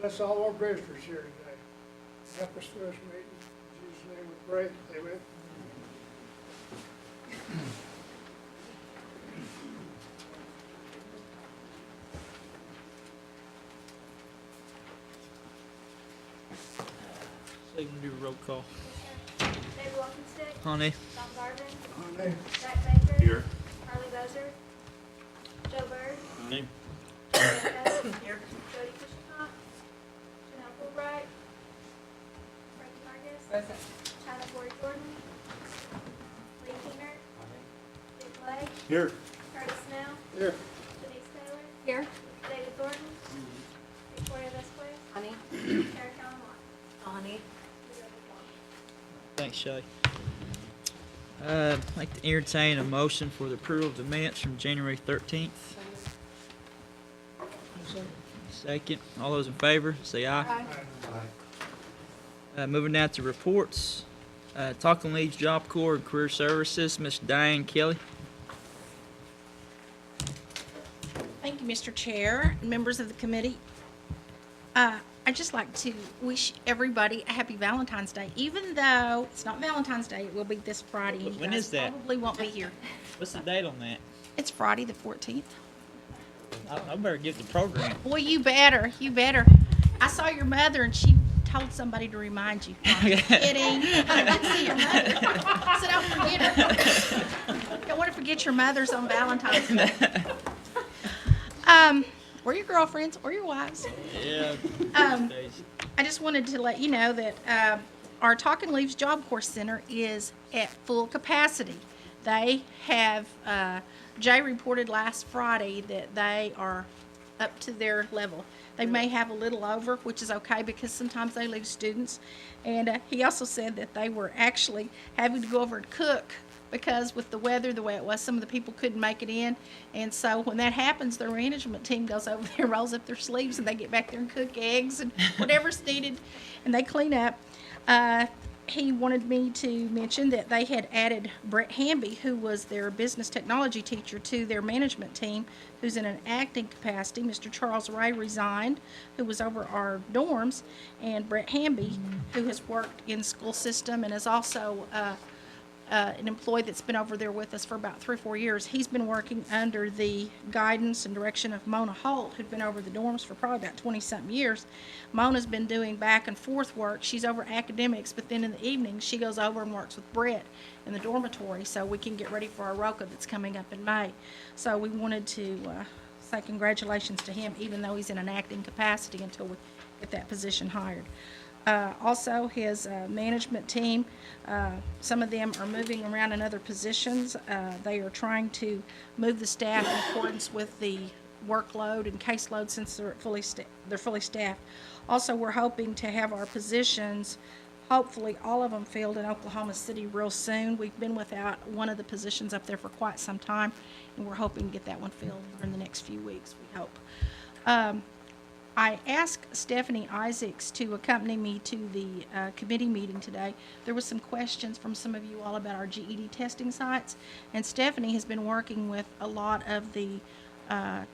Bless all our visitors here today. Help us through this meeting. In Jesus' name we pray. Amen. So you can do a roll call. David Walkenstick. Honey. Don Garvin. Amen. Zach Baker. Here. Harley Bozer. Joe Bird. Aye. Here. Jody Fisher-Cox. Janelle Fulbright. Frankie Marcus. Present. China Corey Jordan. Lee Keener. Dick Clay. Here. Curtis Snell. Here. Denise Taylor. Here. David Thornton. Victoria Vesquez. Honey. Eric Allen White. Honey. Thanks, Shay. I'd like to entertain a motion for the approval of the minutes from January 13th. Second. All those in favor, say aye. Moving now to reports. Talking Leads Job Corps and Career Services, Ms. Diane Kelly. Thank you, Mr. Chair, and members of the committee. I'd just like to wish everybody a happy Valentine's Day, even though it's not Valentine's Day, it will be this Friday. and you When guys is that? Probably won't be here. What's the date on that? It's Friday the 14th. I better get the program. Boy, you better. I saw your mother and she told somebody to remind you. No, I'm just kidding. I didn't see your mother. So don't forget her. Don't want to forget your mothers on Valentine's Day. Or your girlfriends, or your wives. Yeah. Days. I just wanted to let you know that our Talking Leaves Job Corps Center is at full capacity. They have, Jay reported last Friday that they are up to their level. They may have a little over, which is okay because sometimes they lose students. And he also said that they were actually having to go over and cook because with the weather the way it was, some of the people couldn't make it in. And so when that happens, their management team goes over there, rolls up their sleeves, and they get back there and cook eggs and whatever's needed, and they clean up. He wanted me to mention that they had added Brett Hamby, who was their business technology teacher, to their management team, who's in an acting capacity. Mr. Charles Ray resigned, who was over our dorms, and Brett Hamby, who has worked in the school system and is also an employee that's been over there with us for about 3 or 4 years. He's been working under the guidance and direction of Mona Holt, who'd been over the dorms for probably about 20-something years. Mona's been doing back and forth work. She's over academics, but then in the evenings, she goes over and works with Brett in the dormitory so we can get ready for our ROCA that's coming up in May. So we wanted to say congratulations to him, even though he's in an acting capacity until we get that position hired. Also, his management team, some of them are moving around in other positions. They are trying to move the staff in accordance with the workload and caseload since they're fully staffed. Also, we're hoping to have our positions, hopefully all of them filled in Oklahoma City real soon. We've been without one of the positions up there for quite some time, and we're hoping to get that one filled in the next few weeks, we hope. I asked Stephanie Isaacs to accompany me to the committee meeting today. There was some questions from some of you all about our GED testing sites, and Stephanie has been working with a lot of the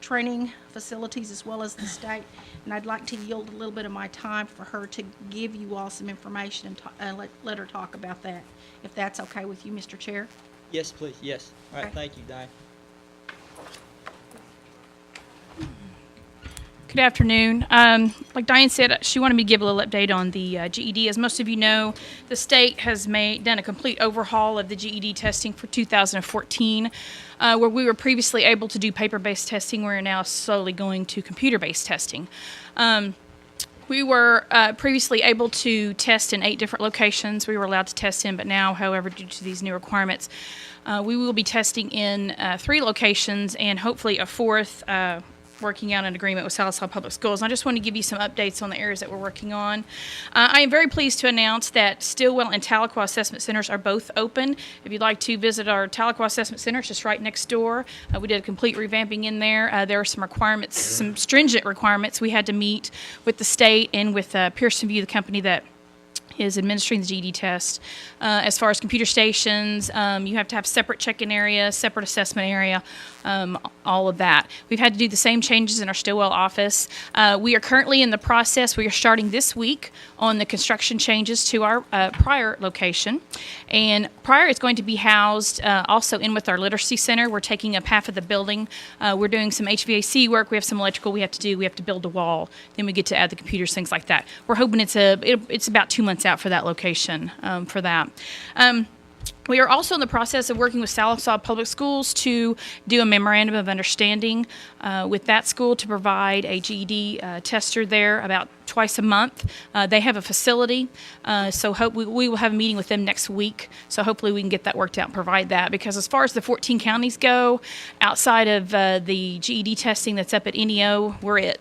training facilities as well as the state, and I'd like to yield a little bit of my time for her to give you all some information and let her talk about that, if that's okay with you, Mr. Chair. Yes, please. Yes. All right. Okay. Thank you, Diane. Good afternoon. Like Diane said, she wanted me to give a little update on the GED. As most of you know, the state has done a complete overhaul of the GED testing for 2014. Where we were previously able to do paper-based testing, we're now slowly going to computer-based testing. We were previously able to test in 8 different locations we were allowed to test in, but now, however, due to these new requirements, we will be testing in 3 locations and hopefully a 4th, working out an agreement with Salisal Public Schools. I just want to give you some updates on the areas that we're working on. I am very pleased to announce that Stillwell and Tahlequah Assessment Centers are both open. If you'd like to visit our Tahlequah Assessment Center, it's just right next door. We did a complete revamping in there. There are some requirements, some stringent requirements we had to meet with the state and with Pearson View, the company that is administering the GED test. As far as computer stations, you have to have separate check-in area, separate assessment area, all of that. We've had to do the same changes in our Stillwell office. We are currently in the process. We are starting this week on the construction changes to our Pryor location. And Pryor is going to be housed also in with our literacy center. We're taking up half of the building. We're doing some HVAC work. We have some electrical we have to do. We have to build a wall. Then we get to add the computers, things like that. We're hoping it's about 2 months out for that location for that. We are also in the process of working with Sallisaw Public Schools to do a memorandum of understanding with that school to provide a GED tester there about twice a month. They have a facility, so we will have a meeting with them next week. So hopefully we can get that worked out and provide that, because as far as the 14 counties go, outside of the GED testing that's up at NEO, we're it.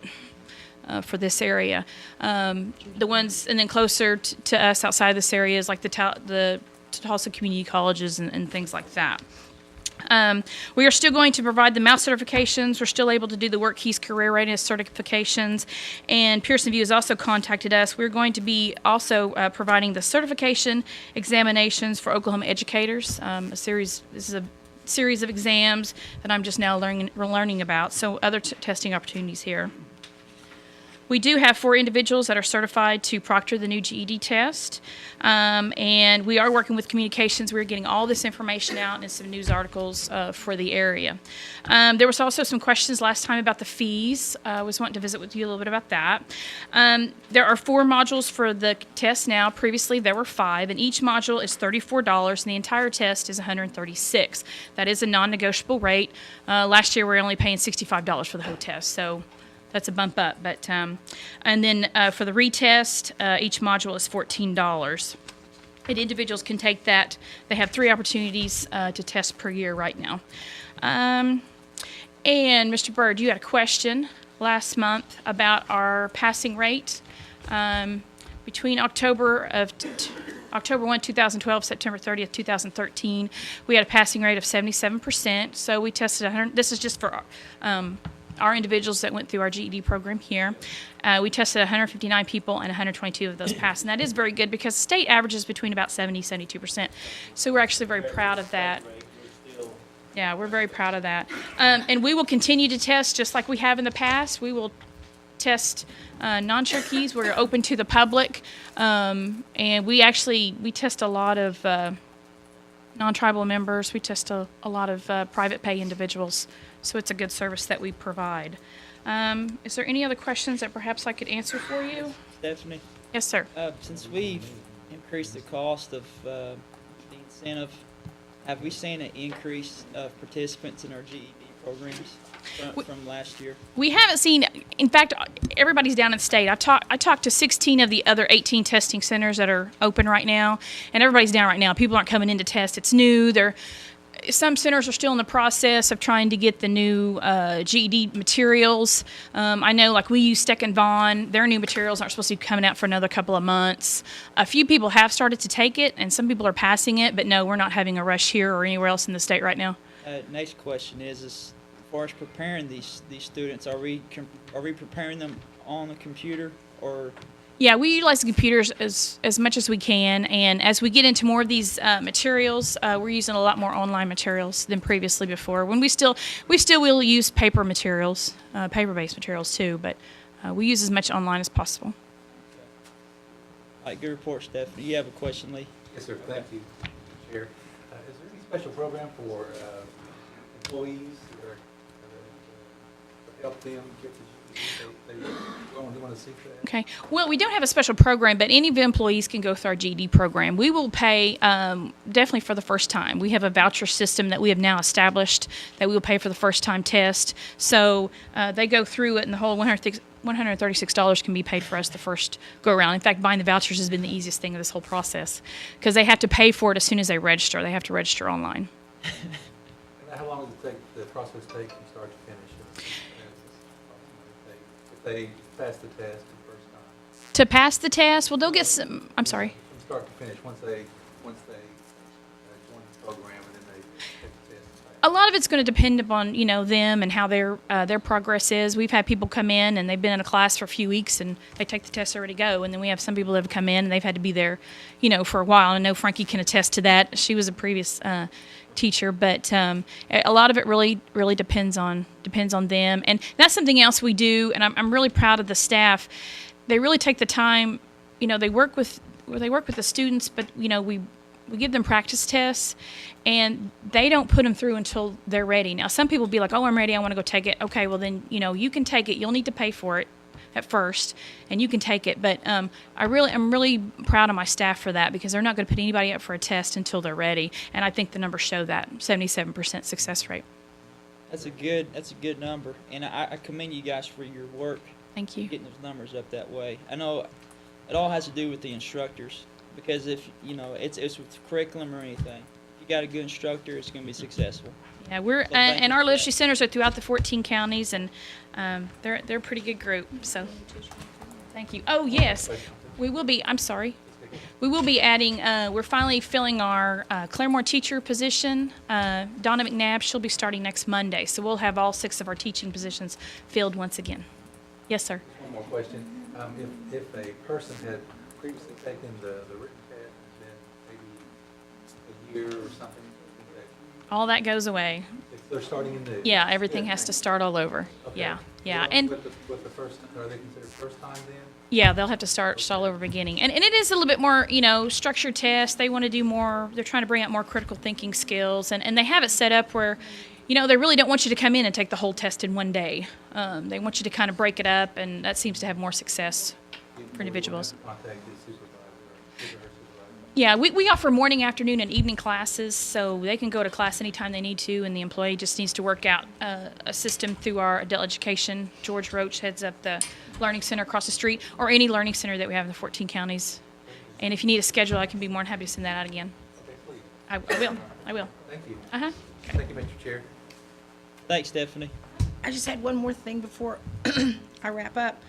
For this area. The ones, and then closer to us outside of this area is like the Tulsa Community Colleges and things like that. We are still going to provide the Mouse certifications. We're still able to do the Work Keys Career Readiness certifications. And Pearson VUE has also contacted us. We're going to be also providing the certification examinations for Oklahoma educators. This is a series of exams that I'm just now learning about. So other testing opportunities here. We do have 4 individuals that are certified to proctor the new GED test, and we are working with communications. We're getting all this information out in some news articles for the area. There was also some questions last time about the fees. I was wanting to visit with you a little bit about that. There are 4 modules for the test now. Previously, there were 5, and each module is $34, and the entire test is $136. That is a non-negotiable rate. Last year, we were only paying $65 for the whole test, so that's a bump up. But and then for the retest, each module is $14. And individuals can take that. They have 3 opportunities to test per year right now. And Mr. Bird, you had a question last month about our passing rate. Between October 1, 2012, September 30th, 2013, we had a passing rate of 77%. So we tested 100. This is just for our individuals that went through our GED program here. We tested 159 people, and 122 of those passed. And that is very good, because the state averages between about 72%. So we're actually very proud of that. Yeah, we're very proud of that. And we will continue to test just like we have in the past. We will test non-Cherokees. We're open to the public. And we test a lot of non-tribal members. We test a lot of private pay individuals. So it's a good service that we provide. Is there any other questions that perhaps I could answer for you? Stephanie, Yes, sir. since we've increased the cost of the incentive, have we seen an increase of participants in our GED programs from last year? We haven't seen, in fact, everybody's down in the state. I talked to 16 of the other 18 testing centers that are open right now, and everybody's down right now. People aren't coming in to test. It's new. Some centers are still in the process of trying to get the new GED materials. I know, like, we use Steck and Vaughn. Their new materials aren't supposed to be coming out for another couple of months. A few people have started to take it, and some people are passing it, but no, we're not having a rush here or anywhere else in the state right now. Next question is as far as preparing these students, are we preparing them on the computer, or? Yeah, we utilize the computers as much as we can, and as we get into more of these materials, we're using a lot more online materials than previously before. When we still will use paper materials, paper-based materials too, but we use as much online as possible. All right, good report, Stephanie. You have a question, Lee? Yes, sir. Thank you, Chair. Is there any special program for employees or to help them get the they want to seek that? Okay. Well, we don't have a special program, but any of the employees can go through our GED program. We will pay definitely for the first time. We have a voucher system that we have now established that we will pay for the first time test. So they go through it, and the whole $136 can be paid for us the first go around. In fact, buying the vouchers has been the easiest thing of this whole process, because they have to pay for it as soon as they register. They have to register online. And how long does the process take from start to finish? If they pass the test the first time? To pass the test, well, they'll get some. I'm sorry. From start to finish, once they join the program and then they take the test. A lot of it's going to depend upon, you know, them and how their progress is. We've had people come in and they've been in a class for a few weeks and they take the test, already go. And then we have some people that have come in and they've had to be there, you know, for a while. And I know Frankie can attest to that. She was a previous teacher, but a lot of it really depends on them. And that's something else we do. And I'm really proud of the staff. They really take the time. You know, they work with the students, but you know, we give them practice tests, and they don't put them through until they're ready. Now, some people be like, "Oh, I'm ready. I want to go take it." Okay, well then, you know, you can take it. You'll need to pay for it at first, and you can take it. But I'm really proud of my staff for that, because they're not going to put anybody up for a test until they're ready. And I think the numbers show that 77% success rate. That's a good number, and I commend you guys for your work Thank you. getting those numbers up that way. I know it all has to do with the instructors, because if you know it's with curriculum or anything, if you got a good instructor, it's going to be successful. Yeah, we're So thank and you our for literacy that. centers are throughout the 14 counties, and they're a pretty good group. So, thank you. Oh yes, we will be. I'm sorry. We will be adding. We're finally filling our Claremore teacher position. Donna McNabb. She'll be starting next Monday, so we'll have all 6 of our teaching positions filled once again. Yes, sir. One more question. If a person had previously taken the written test and then maybe a year or something, All that goes away. if they're starting in the. Yeah, everything has to start all over. Okay. Yeah, yeah, Well, and. With the first, are they considered first time then? Yeah, they'll have to start all over beginning. And it is a little bit more, you know, structured test. They want to do more, they're trying to bring out more critical thinking skills. And they have it set up where, you know, they really don't want you to come in and take the whole test in one day. They want you to kind of break it up, and that seems to have more success for individuals. Contact the supervisor or supervisor. Yeah, we offer morning, afternoon, and evening classes, so they can go to class anytime they need to, and the employee just needs to work out a system through our adult education. George Roach heads up the learning center across the street, or any learning center that we have in the 14 counties. And if you need a schedule, I can be more than happy to send that out again. Okay, please. I will. Thank you. Uh-huh. Thank you, Mr. Chair. Thanks, Stephanie. I just had one more thing before I wrap up.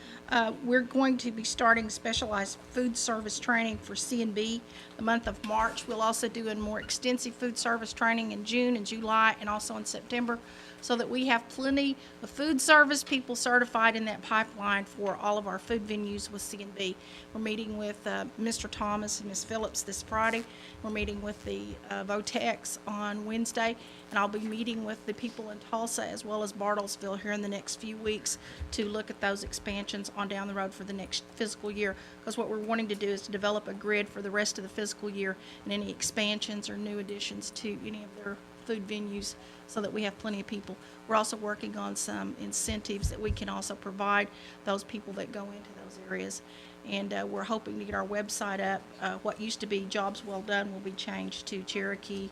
We're going to be starting specialized food service training for C&B the month of March. We'll also do a more extensive food service training in June and July and also in September, so that we have plenty of food service people certified in that pipeline for all of our food venues with C&B. We're meeting with Mr. Thomas and Ms. Phillips this Friday. We're meeting with the VOTEX on Wednesday, and I'll be meeting with the people in Tulsa as well as Bartlesville here in the next few weeks to look at those expansions on down the road for the next fiscal year. Because what we're wanting to do is to develop a grid for the rest of the fiscal year and any expansions or new additions to any of their food venues, so that we have plenty of people. We're also working on some incentives that we can also provide those people that go into those areas. And we're hoping to get our website up. What used to be Jobs Well Done will be changed to Cherokee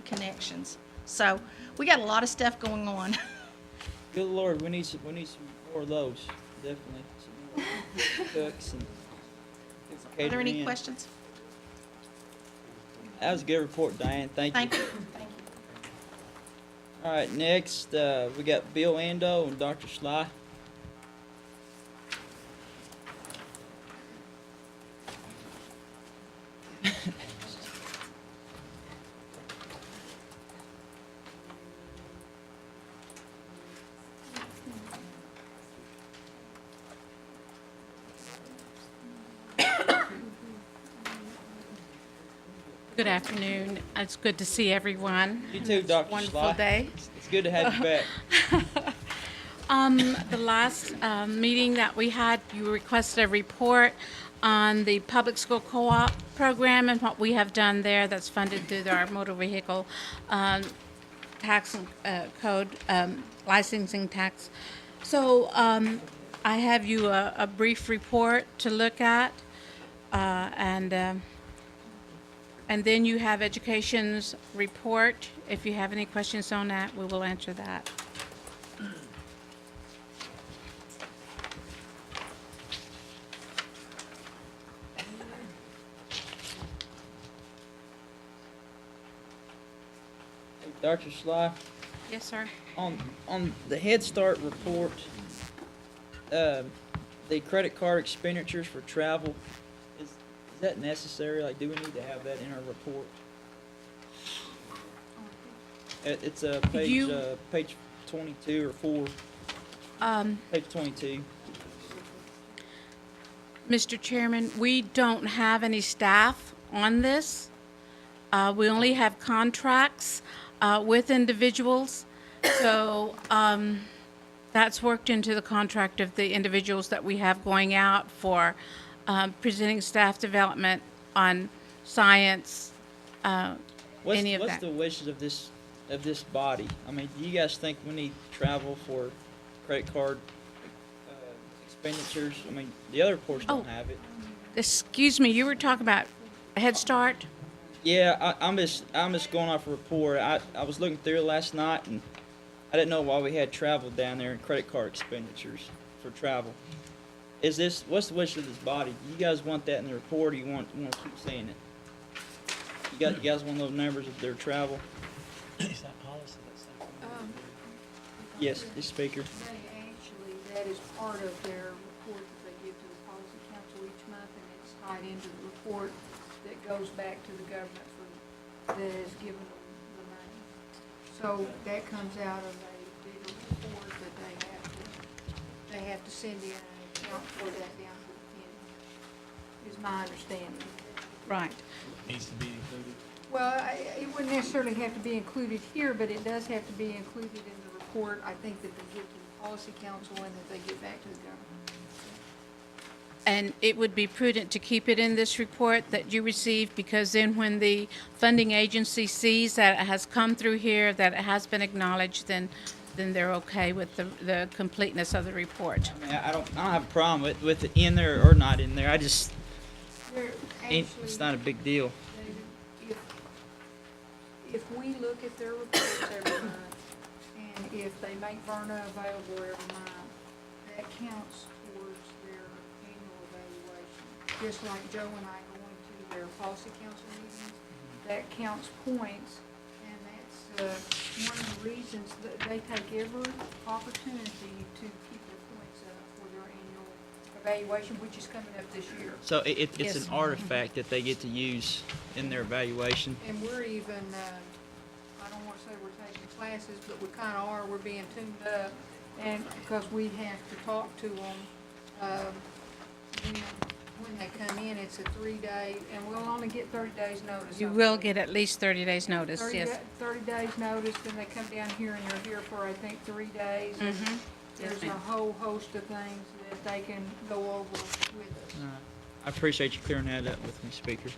Connections. So we got a lot of stuff going on. Good Lord, we need some more of those. Definitely. Some more cooks and Are there any catering. questions? That was a good report, Diane. Thank you. Thank you. Thank you. All right, next we got Bill Ando and Dr. Sly. Good afternoon. It's good to see everyone. You too, Dr. Wonderful Sly. day. It's good to have you back. The last meeting that we had, you requested a report on the public school co-op program and what we have done there that's funded through our motor vehicle tax code, licensing tax. So I have you a brief report to look at, and then you have education's report. If you have any questions on that, we will answer that. Dr. Sly, Yes, sir. on the Head Start report, the credit card expenditures for travel, is that necessary? Like, do we need to have that in our report? It's You- page 22 or 4, page 22. Mr. Chairman, we don't have any staff on this. We only have contracts with individuals. So that's worked into the contract of the individuals that we have going out for presenting staff development on science, any of What's that. the wishes of this body? I mean, do you guys think we need travel for credit card expenditures? I mean, the other reports don't Oh. have it. Excuse me, you were talking about Head Start? Yeah, I'm just going off a report. I was looking through it last night, and I didn't know why we had travel down there and credit card expenditures for travel. What's the wish of this body? Do you guys want that in the report, or you want to keep saying it? You guys want those numbers of their travel? Is that policy that's Yes, the speaker. They actually, that is part of their report that they give to the policy council each month, and it's tied into the report that goes back to the government that is giving them the money. So that comes out of a bigger report that they have to send in and account for that down to the penny, is my understanding. Right. needs to be included? Well, it wouldn't necessarily have to be included here, but it does have to be included in the report, I think, that they give to the policy council and that they get back to the government. And it would be prudent to keep it in this report that you received, because then when the funding agency sees that it has come through here, that it has been acknowledged, then they're okay with the completeness of the report. I mean, I don't have a problem with it in there or not in there. I just, They're it's not a big deal. David, if we look at their reports every month, and if they make Verna available every month, that counts towards their annual evaluation. Just like Joe and I going to their policy council meetings, that counts points, and that's one of the reasons that they take every opportunity to keep their points up for their annual evaluation, which is coming up this year. So it's Yes. an artifact that they get to use in their evaluation. And we're even, I don't want to say we're taking classes, but we kind of are, we're being tuned up, and, because we have to talk to them, when they come in, it's a 3-day, and we'll only get 30 days notice. You I will believe. get at least 30 days notice, 30 yes. 30 days notice, then they come down here and they're here for, I think, 3 days. and Mhm. Yes, There's a ma'am. whole host of things that they can go over with us. I appreciate you clearing that up with me, Speaker.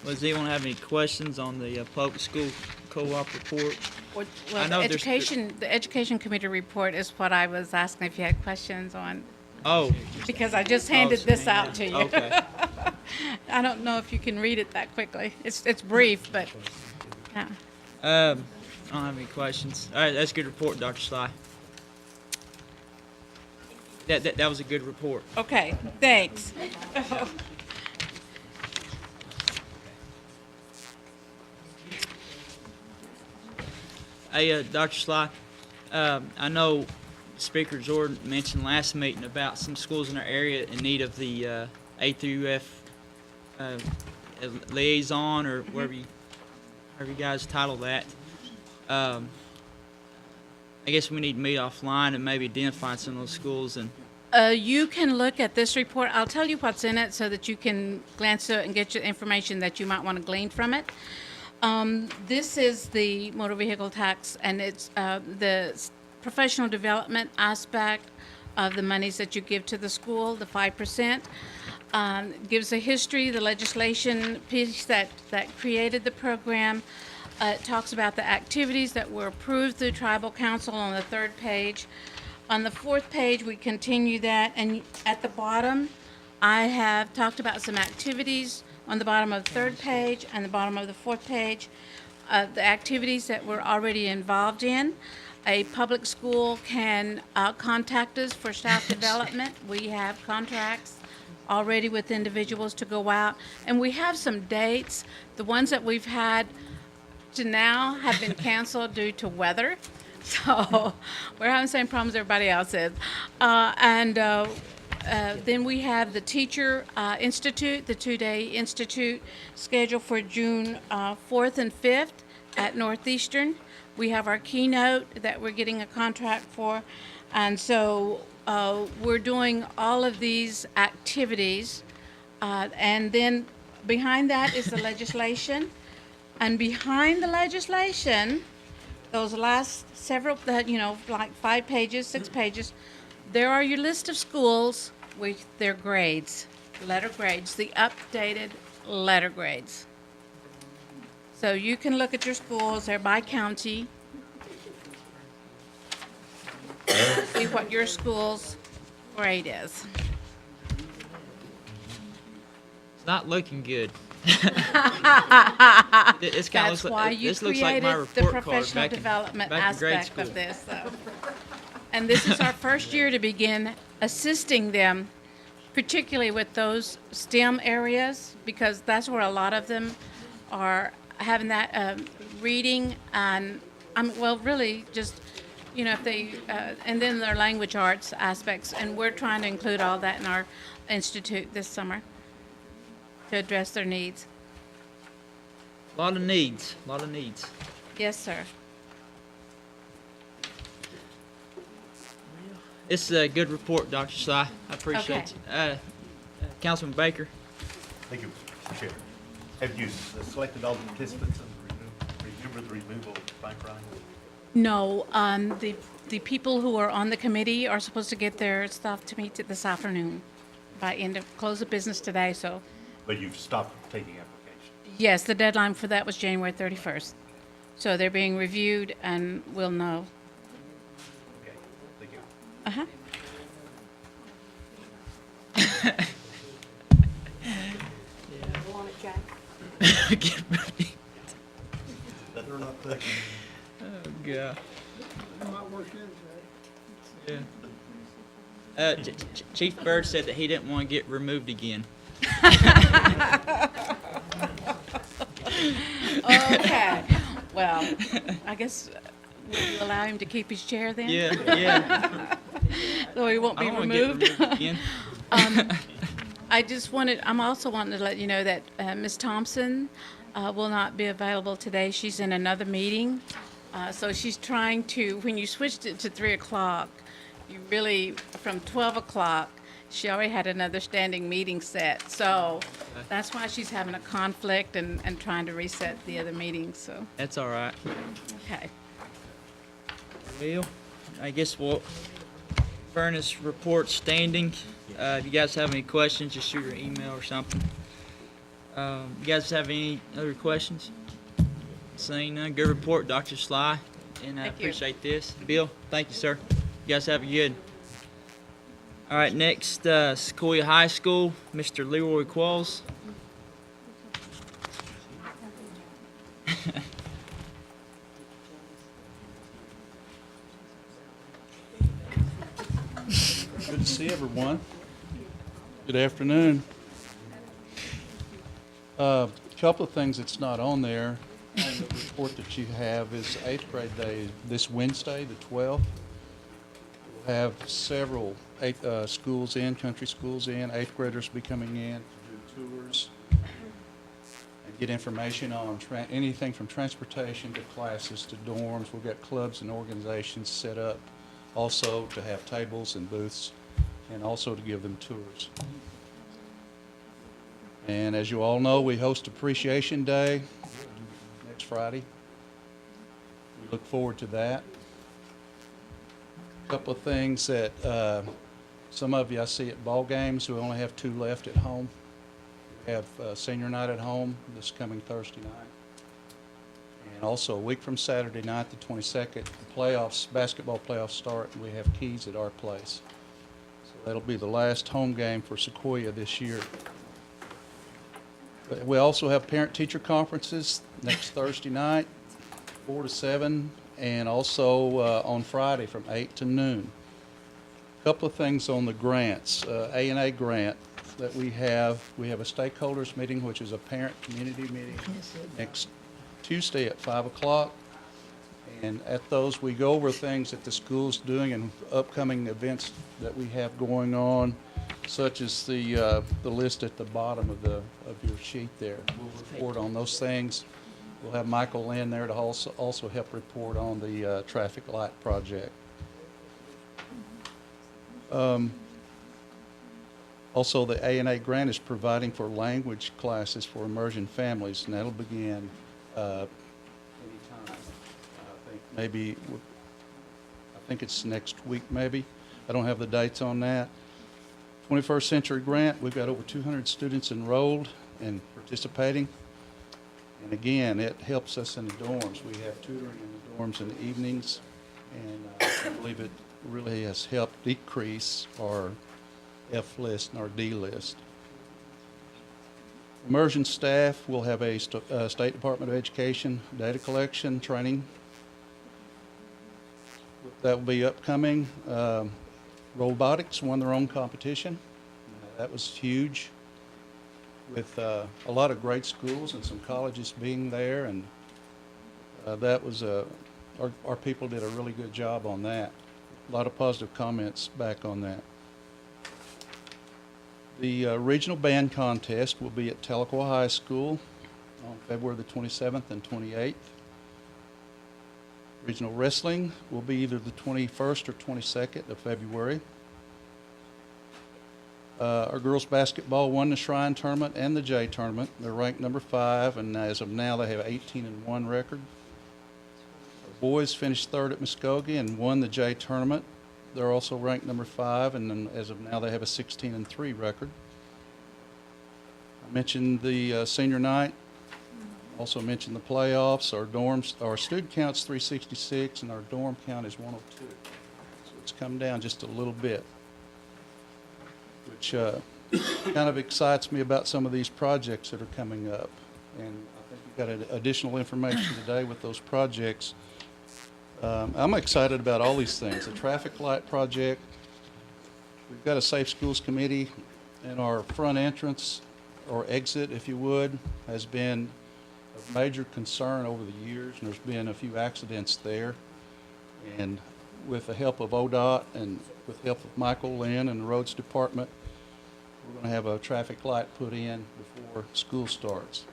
Well, does anyone have any questions on the public school co-op report? Well, I know there's- the education committee report is what I was asking if you had questions on, Oh, because I just handed this out to you. okay. I don't know if you can read it that quickly. It's brief, but, yeah. I don't have any questions. All right, that's a good report, Dr. Sly. That was a good report. Okay, thanks. Hey, Dr. Sly, I know Speaker Jordan mentioned last meeting about some schools in our area in need of the A through F liaison, or whatever you guys title that. I guess we need to meet offline and maybe identify some of those schools. And You can look at this report. I'll tell you what's in it so that you can glance through it and get your information that you might want to glean from it. This is the motor vehicle tax, and it's the professional development aspect of the monies that you give to the school, the 5%. Gives a history, the legislation piece that created the program. It talks about the activities that were approved through tribal council on the 3rd page. On the 4th page, we continue that, and at the bottom, I have talked about some activities on the bottom of the 3rd page and the bottom of the 4th page, the activities that we're already involved in. A public school can contact us for staff development. We have contracts already with individuals to go out, and we have some dates. The ones that we've had to now have been canceled due to weather. So we're having the same problems everybody else is. Then we have the Teacher Institute, the two-day institute scheduled for June 4th and 5th at Northeastern. We have our keynote that we're getting a contract for. And so we're doing all of these activities. And then behind that is the legislation. And behind the legislation, those last several, like 5 pages, 6 pages, there are your list of schools with their grades, letter grades, the updated letter grades. So you can look at your schools, they're by county. See what your school's grade is. It's not looking good. It's kind of That's why you this looks like my created the report card professional back in development grade aspect school. of this, so. And this is our first year to begin assisting them, particularly with those STEM areas, because that's where a lot of them are having that reading and, well, really just, if they, and then their language arts aspects. And we're trying to include all that in our institute this summer to address their needs. A lot of needs, a lot of needs. Yes, sir. It's a good report, Dr. Sly. I appreciate it. Councilman Baker. Thank you, Mr. Chair. Have you selected all the participants and remember the removal of bike riding? No, the people who are on the committee are supposed to get their stuff to me this afternoon by end of close of business today, so. But you've stopped taking applications. Yes, the deadline for that was January 31st. So they're being reviewed and we'll know. Okay, thank you. Uh-huh. Get ready. Better not take. Oh, God. That might work in, Jay. Yeah. Chief Bird said that he didn't want to get removed again. Okay, well, I guess will you allow him to keep his chair then? Yeah. So he won't I be don't want to get removed? removed again. I'm also wanting to let you know that Ms. Thompson will not be available today. She's in another meeting. So she's trying to, when you switched it to 3 o'clock, you really, from 12 o'clock, she already had another standing meeting set. So that's why she's having a conflict and trying to reset the other meetings, so, That's all right. okay. Well, I guess we'll burn this report standing. If you guys have any questions, just shoot your email or something. You guys have any other questions? Seeing none, good report, Dr. Sly, and I Thank you. appreciate this. Bill, thank you, sir. You guys have a good. All right, next, Sequoia High School, Mr. Leroy Qualls. Good to see everyone. Good afternoon. Couple of things that's not on there. On the report that you have is 8th grade day this Wednesday, the 12th. We'll have several schools in, country schools in. 8th graders will be coming in to do tours and get information on anything from transportation to classes to dorms. We've got clubs and organizations set up also to have tables and booths and also to give them tours. And as you all know, we host Appreciation Day next Friday. We look forward to that. A couple of things that some of you I see at ball games. We only have 2 left at home. We have senior night at home this coming Thursday night. And also a week from Saturday night, the 22nd, the playoffs, basketball playoffs start, and we have keys at our place. So that'll be the last home game for Sequoia this year. But we also have parent-teacher conferences next Thursday night, 4 to 7, and also on Friday from 8 to noon. A couple of things on the grants. A&A grant that we have a stakeholders meeting, which is a parent community meeting next Tuesday at 5 o'clock. And at those, we go over things that the school's doing and upcoming events that we have going on. such as the list at the bottom of your sheet there. We'll report on those things. We'll have Michael Lynn there to also help report on the traffic light project. Also, the A&A grant is providing for language classes for immersion families, and that'll begin anytime. I think it's next week maybe. I don't have the dates on that. 21st Century Grant, we've got over 200 students enrolled and participating. And again, it helps us in the dorms. We have tutoring in the dorms in the evenings, and I believe it really has helped decrease our F list and our D list. Immersion staff will have a State Department of Education data collection training. That will be upcoming. Robotics won their own competition. That was huge, with a lot of great schools and some colleges being there, and that was our people did a really good job on that. A lot of positive comments back on that. The regional band contest will be at Tahlequah High School on February the 27th and 28th. Regional wrestling will be either the 21st or 22nd of February. Our girls basketball won the Shrine Tournament and the J Tournament. They're ranked number 5, and as of now they have an 18-1 record. Our boys finished 3rd at Muskogee and won the J Tournament. They're also ranked number 5, and then as of now they have a 16-3 record. I mentioned the senior night. Also mentioned the playoffs. Our dorms, our student count's 366, and our dorm count is 102. So it's come down just a little bit, which kind of excites me about some of these projects that are coming up. And I think we've got additional information today with those projects. I'm excited about all these things. The traffic light project, we've got a Safe Schools Committee, and our front entrance, or exit, if you would, has been of major concern over the years, and there's been a few accidents there. And with the help of ODOT and with the help of Michael Lynn and the Roads Department, we're going to have a traffic light put in before school starts.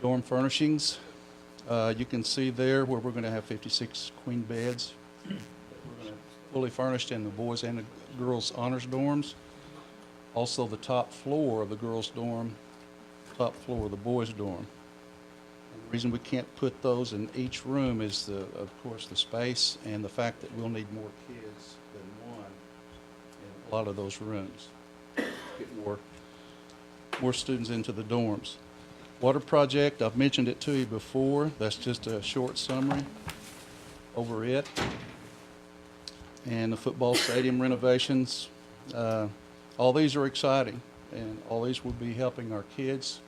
Dorm furnishings, you can see there where we're going to have 56 queen beds. We're going to fully furnished in the boys and the girls honors dorms. Also the top floor of the girls dorm, top floor of the boys dorm. And the reason we can't put those in each room is of course the space and the fact that we'll need more kids than one in a lot of those rooms. Get more students into the dorms. Water project, I've mentioned it to you before. That's just a short summary over it. And the football stadium renovations, all these are exciting, and all these will be helping our kids,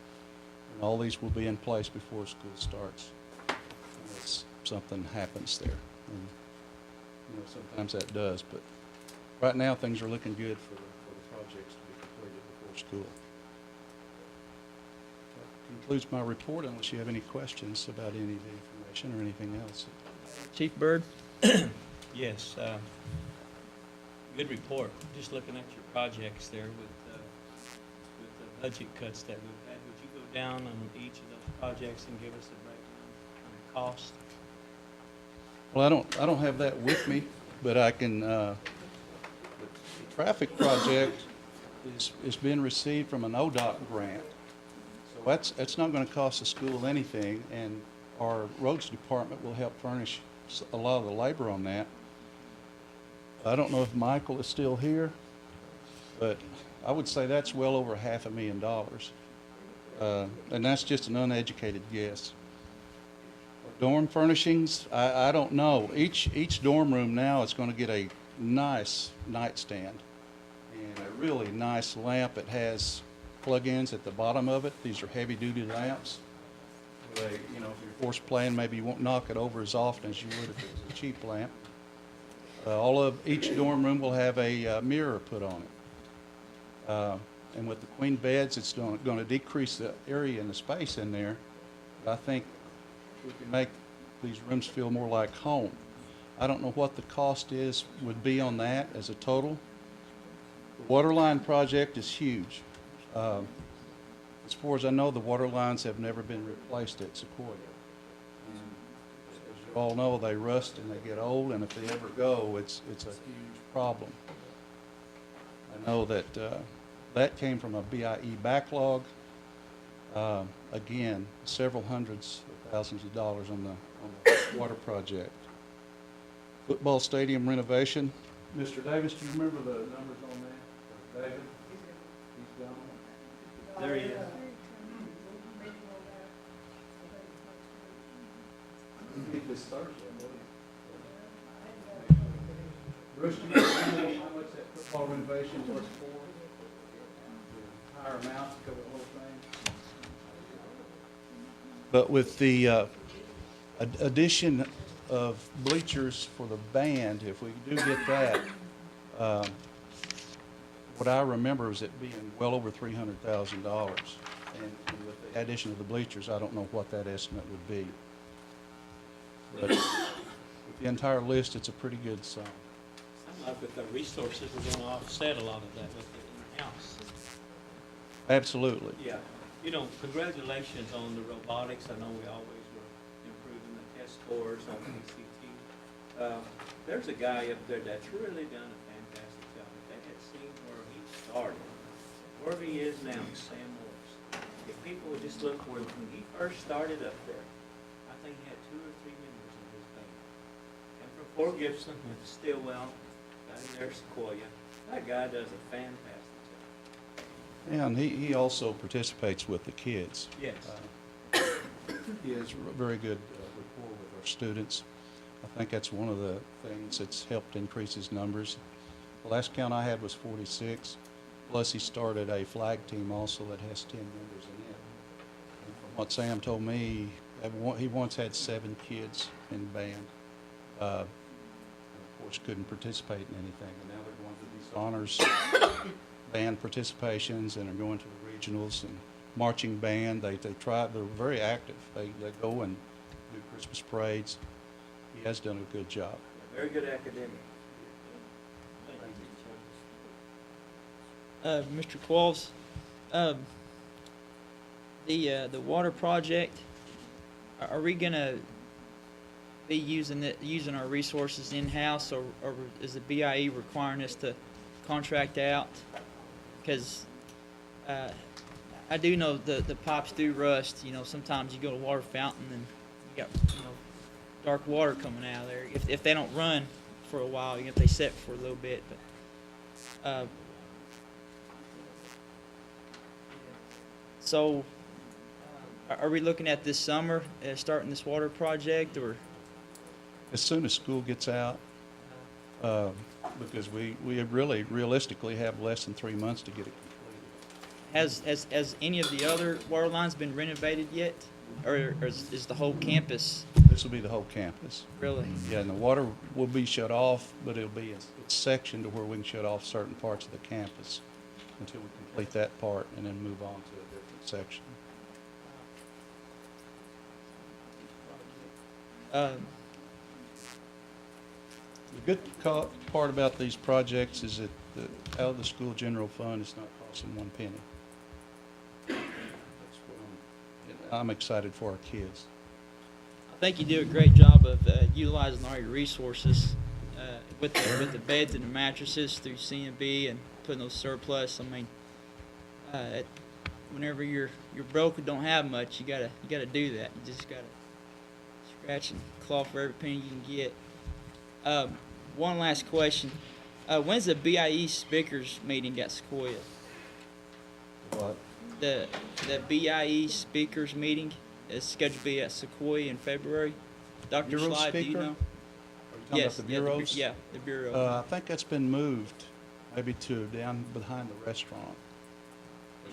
and all these will be in place before school starts, unless something happens there. And, you know, sometimes that does, but right now things are looking good for the projects to be completed before school. That concludes my report, unless you have any questions about any of the information or anything else. Chief Byrd? Yes, good report. Just looking at your projects there with the budget cuts that we've had, would you go down on each of those projects and give us a breakdown on the cost? Well, I don't have that with me, but I can, the traffic project is being received from an ODOT grant. So that's not going to cost the school anything, and our roads department will help furnish a lot of the labor on that. I don't know if Michael is still here, but I would say that's well over $500,000. And that's just an uneducated guess. Dorm furnishings, I don't know. Each dorm room now is going to get a nice nightstand and a really nice lamp. It has plug-ins at the bottom of it. These are heavy-duty lamps. They, you know, if you're force playing, maybe you won't knock it over as often as you would if it was a cheap lamp. Each dorm room will have a mirror put on it. And with the queen beds, it's going to decrease the area and the space in there. But I think we can make these rooms feel more like home. I don't know what the cost would be on that as a total. The water line project is huge. As far as I know, the water lines have never been replaced at Sequoia. And as you all know, they rust and they get old, and if they ever go, it's a huge problem. I know that that came from a BIE backlog. Again, several hundreds of thousands of dollars on the water project. Football stadium renovation. Mr. Davis, do you remember the numbers on that? David? He's gone. There he is. This Thursday, Bruce, do you know how much that football renovation was for? The higher amount to cover the whole thing? But with the addition of bleachers for the band, if we do get that, what I remember is it being well over $300,000. And with the addition of the bleachers, I don't know what that estimate would be. But with the entire list, it's a pretty good sum. Sounds like that the resources are going to offset a lot of that with the in-house. Absolutely. Yeah. You know, congratulations on the robotics. I know we always were improving the test scores on PCT. There's a guy up there that's really done a fantastic job. If they had seen where he started, where he is now, Sam Morris. If people would just look where, when he first started up there, I think he had 2 or 3 members of his band. And from Fort Gibson, went to Stillwell, got in there, Sequoia. That guy does a fantastic job. Yeah, and he also participates with the kids. Yes. He has a very good rapport with our students. I think that's one of the things that's helped increase his numbers. The last count I had was 46, plus he started a flag team also that has 10 members in it. And from what Sam told me, he once had 7 kids in the band. And of course, couldn't participate in anything, and now they're going to these honors band participations and are going to the regionals and marching band. They're very active. They go and do Christmas parades. He has done a good job. Very good academic. Mr. Qualls, the water project, are we gonna be using our resources in-house, or is the BIE requiring us to contract out? Because I do know the pipes do rust. You know, sometimes you go to a water fountain and you got dark water coming out of there. If they don't run for a while, if they set for a little bit. But so, are we looking at this summer starting this water project, or? As soon as school gets out, because we really realistically have less than 3 months to get it completed. Has any of the other water lines been renovated yet, or is the whole campus? This will be the whole campus. Really? Yeah, and the water will be shut off, but it'll be it's sectioned to where we can shut off certain parts of the campus until we complete that part and then move on to a different section. The good part about these projects is that out of the school general fund, it's not costing 1 penny. That's what I'm excited for our kids. I think you do a great job of utilizing all your resources with the beds and the mattresses through CMB and putting those surplus. I mean, whenever you're broke and don't have much, you gotta do that. You just gotta scratch and claw for every penny you can get. One last question: when's the BIE speakers meeting at Sequoia? What? The BIE speakers meeting is scheduled to be at Sequoia in February. Dr. Bureau Slide, do you speaker? know? Are you talking Yes, about the yeah, bureaus? the bureau. I think that's been moved, maybe to down behind the restaurant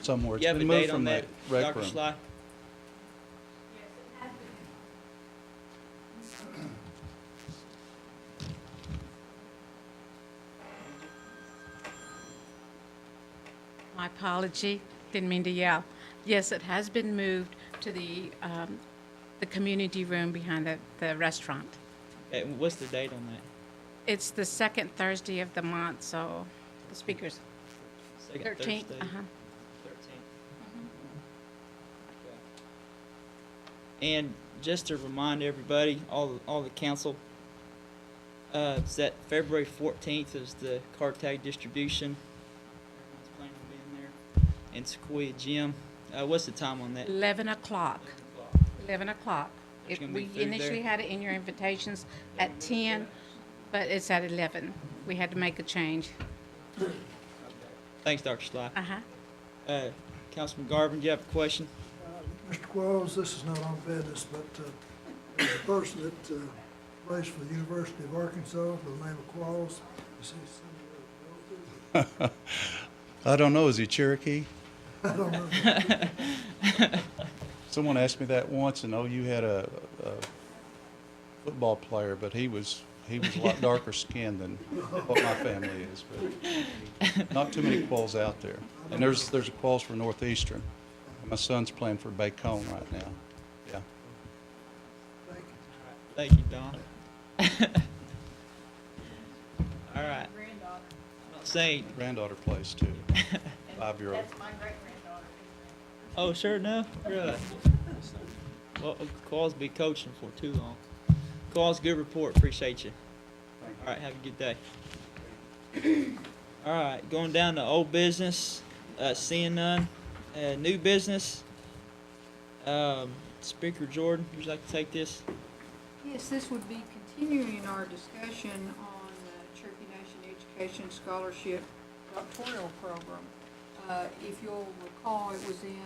somewhere. You have It's a been moved date on from the that, rec Dr. room. Sly? Yes, it has been. My apology, didn't mean to yell. Yes, it has been moved to the community room behind the restaurant. What's the date on that? It's the second Thursday of the month, so the speakers, Second 13th, Thursday. uh-huh. 13th. Okay. And just to remind everybody, all the council, it's that February 14th is the car tag distribution. Everyone's planning on being there in Sequoia Gym. What's the time on that? 11 o'clock. 11 o'clock. There's If gonna be we food there? initially had it in your invitations at 10, but it's at 11. We had to make a change. Thanks, Dr. Sly. Uh-huh. Councilman Garvin, do you have a question? Mr. Qualls, this is not on business, but there's a person that plays for the University of Arkansas by the name of Qualls. Is he some of your relatives? I don't know, is he Cherokee? I don't know. Someone asked me that once, and you had a football player, but he was a lot darker skinned than what my family is. But not too many Qualls out there. And there's a Qualls for Northeastern. And my son's playing for Bacone right now. Yeah. Thank you. Thank you, Don. All right. I'm not saying. Granddaughter plays too. 5-year-old. Oh, sure, no? Really? Well, Qualls be coaching for too long. Qualls, good report. Appreciate you. All right, have a good day. All right, going down to old business. Seeing none. New business. Speaker Jordan, would you like to take this? Yes, this would be continuing our discussion on the Cherokee Nation Education Scholarship Doctoral Program. If you'll recall, it was in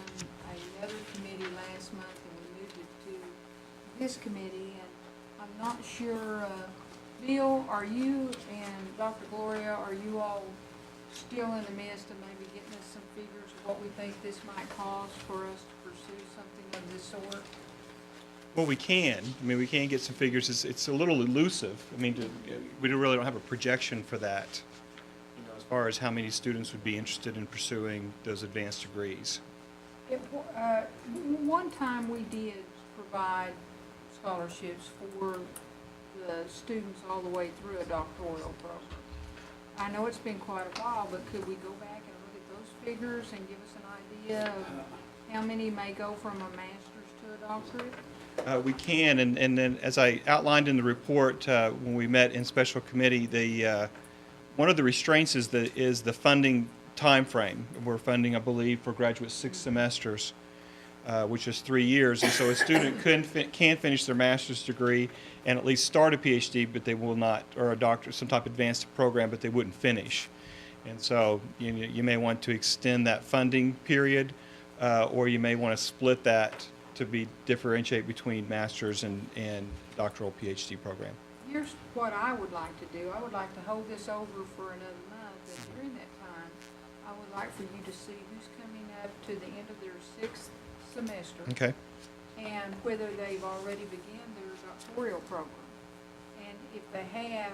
another committee last month, and we moved it to this committee, and I'm not sure, Bill, are you and Dr. Gloria, are you all still in the midst of maybe getting us some figures of what we think this might cost for us to pursue something of this sort? Well, we can. I mean, we can get some figures. It's a little elusive. I mean, we really don't have a projection for that, as far as how many students would be interested in pursuing those advanced degrees. One time we did provide scholarships for the students all the way through a doctoral program. I know it's been quite a while, but could we go back and look at those figures and give us an idea of how many may go from a master's to a doctorate? We can, and then as I outlined in the report when we met in special committee, one of the restraints is the funding time frame. We're funding, I believe, for graduates 6 semesters, which is 3 years, and so a student can finish their master's degree and at least start a PhD, but they will not, or a doctor, some type of advanced program, but they wouldn't finish. And so you may want to extend that funding period, or you may want to split that to differentiate between master's and doctoral PhD program. Here's what I would like to do. I would like to hold this over for another month, and during that time, I would like for you to see who's coming up to the end of their 6th semester. Okay. And whether they've already begun their doctoral program. And if they have,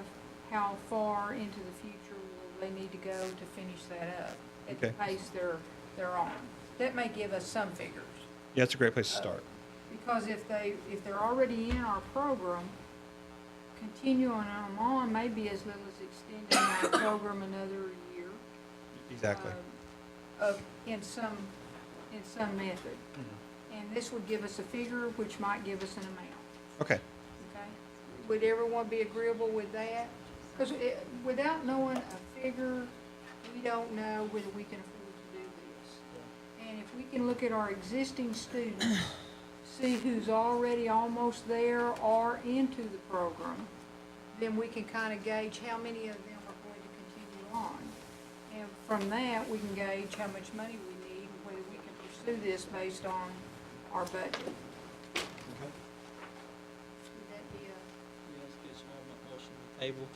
how far into the future will they need to go to finish that up at the pace they're on. That may give us some figures. Yeah, it's a great place to start. Because if they're already in our program, continuing them on may be as little as extending our program another year. Exactly. In some method. And this would give us a figure, which might give us an amount. Okay. Okay? Would everyone be agreeable with that? Because without knowing a figure, we don't know whether we can afford to do this. And if we can look at our existing students, see who's already almost there or into the program, then we can kind of gauge how many of them are going to continue on. And from that, we can gauge how much money we need and whether we can pursue this based on our budget. Would that be Table.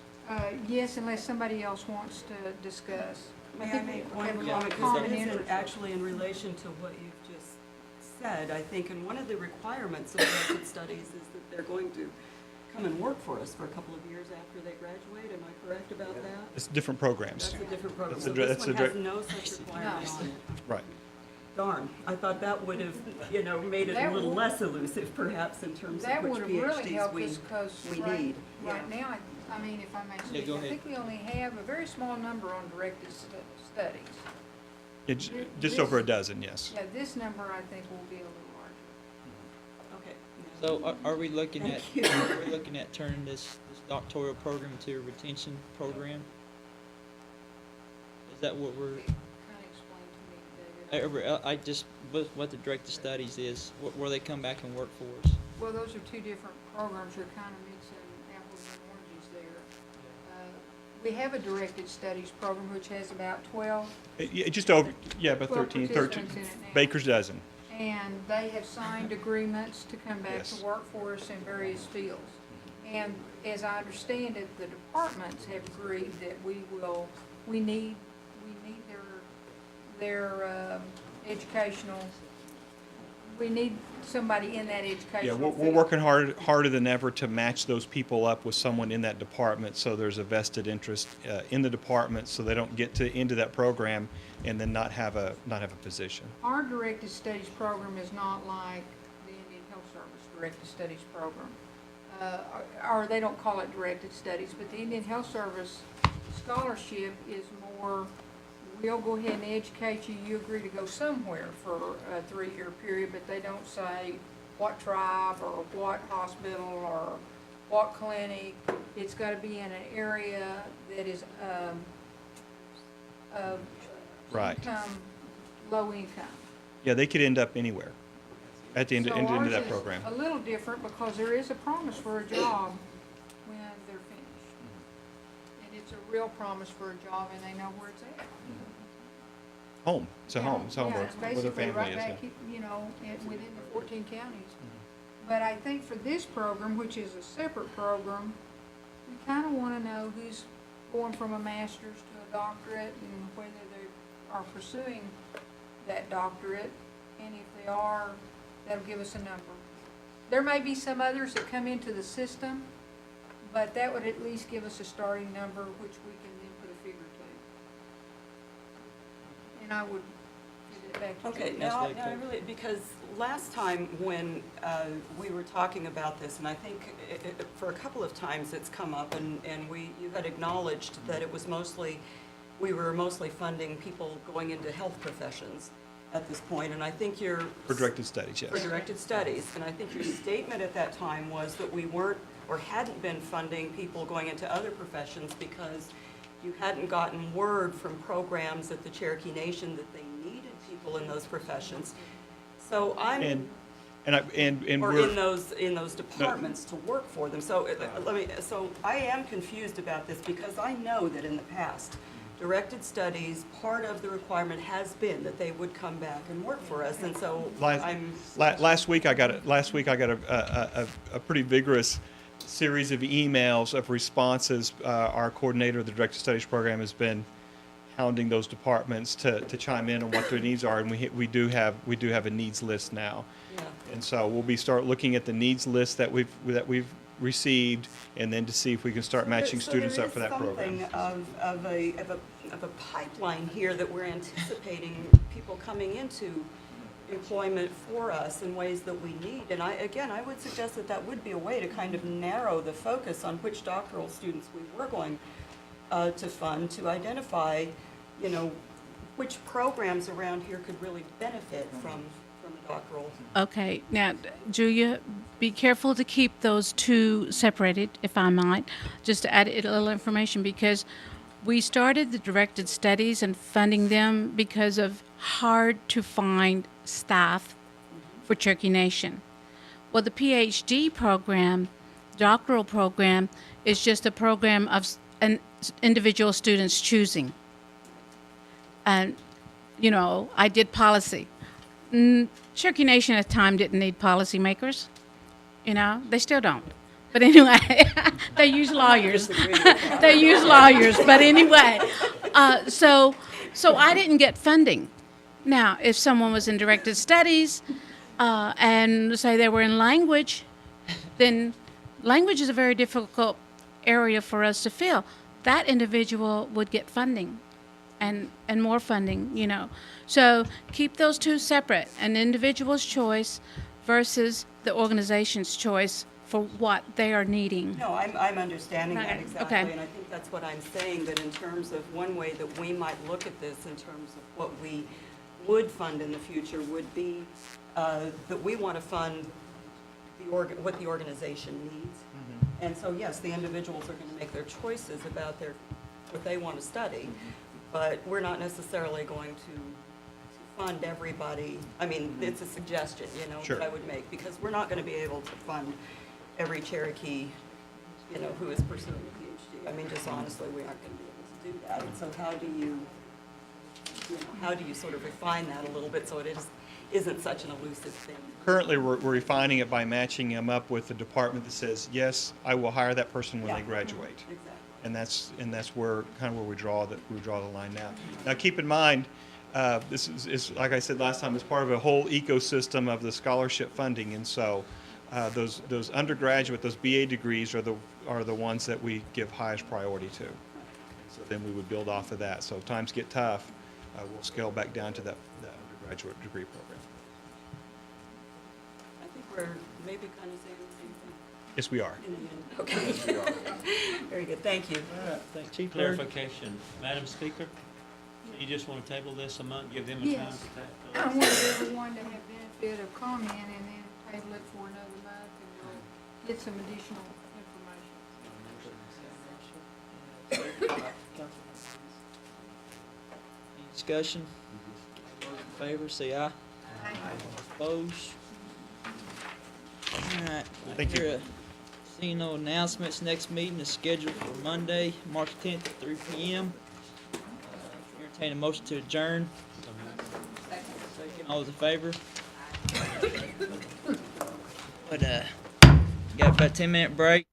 yes, unless somebody else wants to discuss. May I make one comment? Because it isn't actually in relation to what you've just said. I think, and one of the requirements of graduate studies is that they're going to come and work for us for a couple of years after they graduate. Am I correct about that? It's different programs. That's a different program. That's So a this one dir- has no such requirement on it. Right. Darn, I thought that would have, made it a little less elusive perhaps in terms of That which would have really PhDs helped we us because need. right now, I mean, if I may speak, go I ahead. think we only have a very small number on directed studies. It's just over a dozen, yes. Yeah, this number I think will be a little larger. Okay. So are we looking at, Thank you. are we looking at turning this doctoral program to a retention program? Is that what we're, Kind of explain to me, David. I just, what the directed studies is, where they come back and work for us? Well, those are two different programs. You're kind of mixing apples and oranges there. We have a directed studies program which has about 12, Yeah, just over, yeah, about 12 13, participants in it now. Baker's dozen. And they have signed agreements to come back Yes. to work for us in various fields. And as I understand it, the departments have agreed that we need their educational, we need somebody in that Yeah, educational we're field. working harder than ever to match those people up with someone in that department, so there's a vested interest in the department, so they don't get into that program and then not have a position. Our directed studies program is not like the Indian Health Service directed studies program. Or they don't call it directed studies, but the Indian Health Service scholarship is more, we'll go ahead and educate you, you agree to go somewhere for a 3-year period, but they don't say what tribe or what hospital or what clinic. It's got to be in an area that is of Right. income, low income. Yeah, they could end up anywhere at the end So of ours that is program. a little different because there is a promise for a job when they're finished. And it's a real promise for a job and they know where it's at. Home, it's a home, it's home Yeah, where it's their basically family right is. back, you know, within the 14 counties. But I think for this program, which is a separate program, we kind of want to know who's going from a master's to a doctorate and whether they are pursuing that doctorate. And if they are, that'll give us a number. There may be some others that come into the system, but that would at least give us a starting number, which we can then put a figure to. And I would give it back to Okay, you. now I really, because last time when we were talking about this, and I think for a couple of times it's come up, and you had acknowledged that it was mostly, we were mostly funding people going into health professions at this point, and I think your... For directed studies, For yes. directed studies, and I think your statement at that time was that we weren't, or hadn't been funding people going into other professions because you hadn't gotten word from programs at the Cherokee Nation that they needed people in those professions. So I'm, And or we're, in those departments to work for them. So so I am confused about this because I know that in the past, directed studies, part of the requirement has been that they would come back and work for us, and so I'm. last week I got a pretty vigorous series of emails of responses. Our coordinator of the directed studies program has been hounding those departments to chime in on what their needs are, and we do have a needs list now. Yeah. And so we'll start looking at the needs list that we've received, and then to see if we can start matching students up for that program. So there is something of a pipeline here that we're anticipating people coming into employment for us in ways that we need. And I would suggest that would be a way to kind of narrow the focus on which doctoral students we were going to fund, to identify, you know, which programs around here could really benefit from a doctoral. Okay, now, Julia, be careful to keep those two separated, if I might, just to add a little information, because we started the directed studies and funding them because of hard-to-find staff for Cherokee Nation. Well, the PhD program, doctoral program, is just a program of an individual students choosing. And, you know, I did policy. Cherokee Nation at the time didn't need policymakers. You know, they still don't. But anyway, they use lawyers. They use lawyers. But anyway, so I didn't get funding. Now, if someone was in directed studies and say they were in language, then language is a very difficult area for us to fill. That individual would get funding and more funding, you know. So keep those two separate, an individual's choice versus the organization's choice for what they are needing. No, I'm understanding that Okay, exactly, okay. and I think that's what I'm saying, that in terms of one way that we might look at this in terms of what we would fund in the future would be that we want to fund what the organization needs. And so, yes, the individuals are going to make their choices about what they want to study, but we're not necessarily going to fund everybody. I mean, it's a suggestion, Sure. that I would make, because we're not going to be able to fund every Cherokee, who is pursuing a PhD. I mean, just honestly, we aren't going to be able to do that. And so how do you sort of refine that a little bit so it isn't such an elusive thing? Currently, we're refining it by matching them up with the department that says, yes, I will hire that person when they graduate. Exactly. And that's where, kind of where we draw the line now. Now, keep in mind, this is, like I said last time, it's part of a whole ecosystem of the scholarship funding. And so those undergraduate, those BA degrees are the ones that we give highest priority to. So then we would build off of that. So if times get tough, we'll scale back down to that undergraduate degree program. I think we're maybe kind of saying the same thing Yes, we are. in the end. Okay. Very good, thank you. All right, thank Chief Bird. Clarification, Madam Speaker, you just want to table this a month, give them a time Yes. to I tackle it? wanted everyone to have benefit of comment and then table it for another month and we'll get some additional information. Any discussion? All those in favor, say aye. Opposed? All right. Thank you. Here, seeing no announcements, next meeting is scheduled for Monday, March 10th at 3 p.m. Entertain a motion to adjourn. Second. All those in favor? But, got about a 10-minute break.